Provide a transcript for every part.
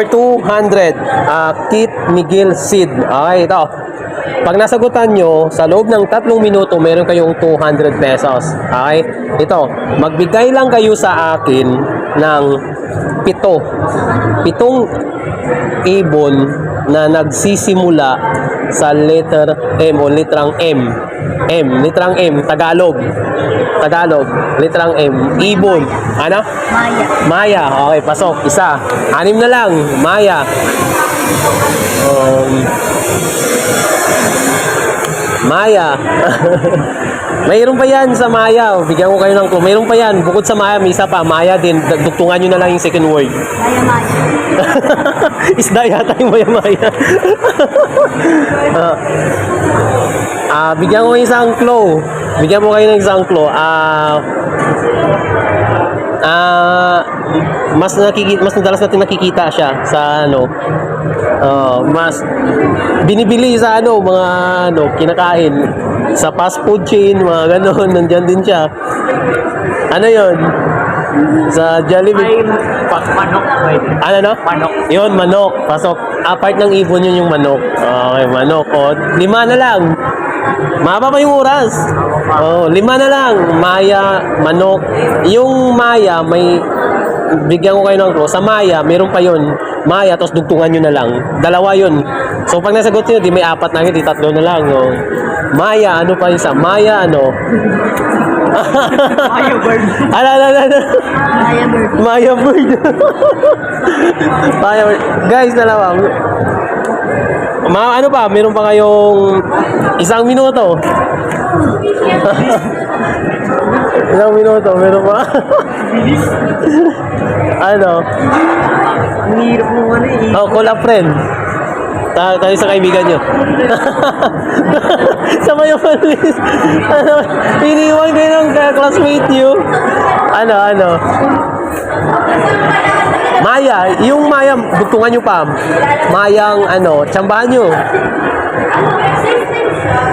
200, Kit Miguel Sid. Okay, ito. Pag nasagutan nyo, sa loob ng 3 minuto, meron kayong 200 pesos. Okay? Ito, magbigay lang kayo sa akin ng 7 ibon na nagsisimula sa letter M o litrang M. Litrang M, Tagalog. Litrang M. Ibon. Ano? Maya. Okay, pasok. Isa. 6 na lang. Maya. Maya. Mayroon pa yan sa Maya. Bigyan ko kayo ng clue. Mayroon pa yan. Bukod sa Maya, may isa pa. Maya din. Dugtungan nyo na lang yung second word. Maya. Isda yata yung Maya. Bigyan ko isang clue. Bigyan mo kayo ng isang clue. Mas madalas natin nakikita siya sa mas binibili sa mga kinakain sa fast food chain, mga ganon, nandiyan din siya. Ano yon? Sa Jollibee. Manok. Ano? Manok. Yun, manok. Pasok. Part ng ibon yun yung manok. Okay, manok. O, 5 na lang. Mahaba pa yung oras. 5 na lang. Maya, manok. Yung Maya, bigyan ko kayo ng clue. Sa Maya, meron pa yun. Maya, tapos dugtungan nyo na lang. 2 yun. So, pag nasagot nyo, di may 4 na yun, di 3 na lang. Maya, ano pa isa? Maya, ano? Maya bird. Maya bird. Maya bird. Guys, dalawa. Ano pa? Meron pa kayong 1 minuto. 1 minuto. Meron pa. Ano? Hirap mo eh. Call a friend. Tayo sa kaibigan nyo. Sabay yung panis. Iniwan kayo ng classmate nyo. Ano? Maya. Yung Maya, bugtungan nyo pa. Mayang tsambahan nyo.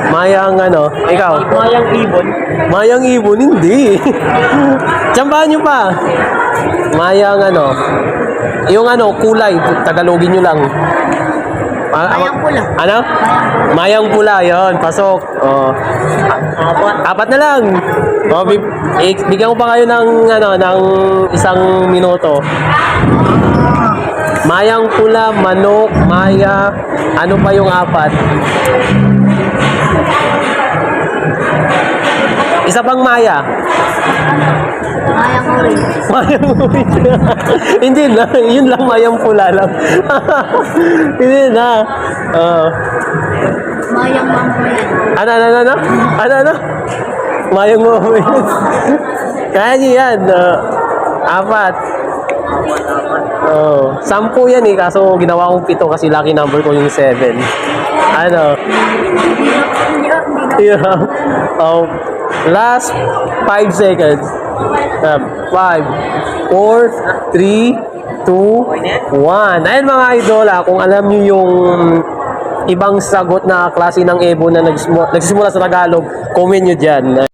Mayang ikaw. Mayang ibon. Mayang ibon, hindi. Tsambahan nyo pa. Mayang yung kulay, Tagalogin nyo lang. Mayang pula. Ano? Mayang pula, yon. Pasok. 4 na lang. Bigyan ko pa kayo ng 1 minuto. Mayang pula, manok, Maya, ano pa yung 4? Isa pang Maya. Mayang orange. Mayang orange. Hindi na. Yun lang, mayang pula lang. Hindi na. Mayang mamboyan. Ano? Mayang orange. Kaya niyo yan. 4. 10 yan kaso ginawa kong 7 kasi lucky number ko yung 7. Yeah. Last 5 seconds. 5, 4, 3, 2, 1. Ayun mga idol, kung alam nyo yung ibang sagot na klase ng ibon na nagsisimula sa Tagalog, comment nyo dyan.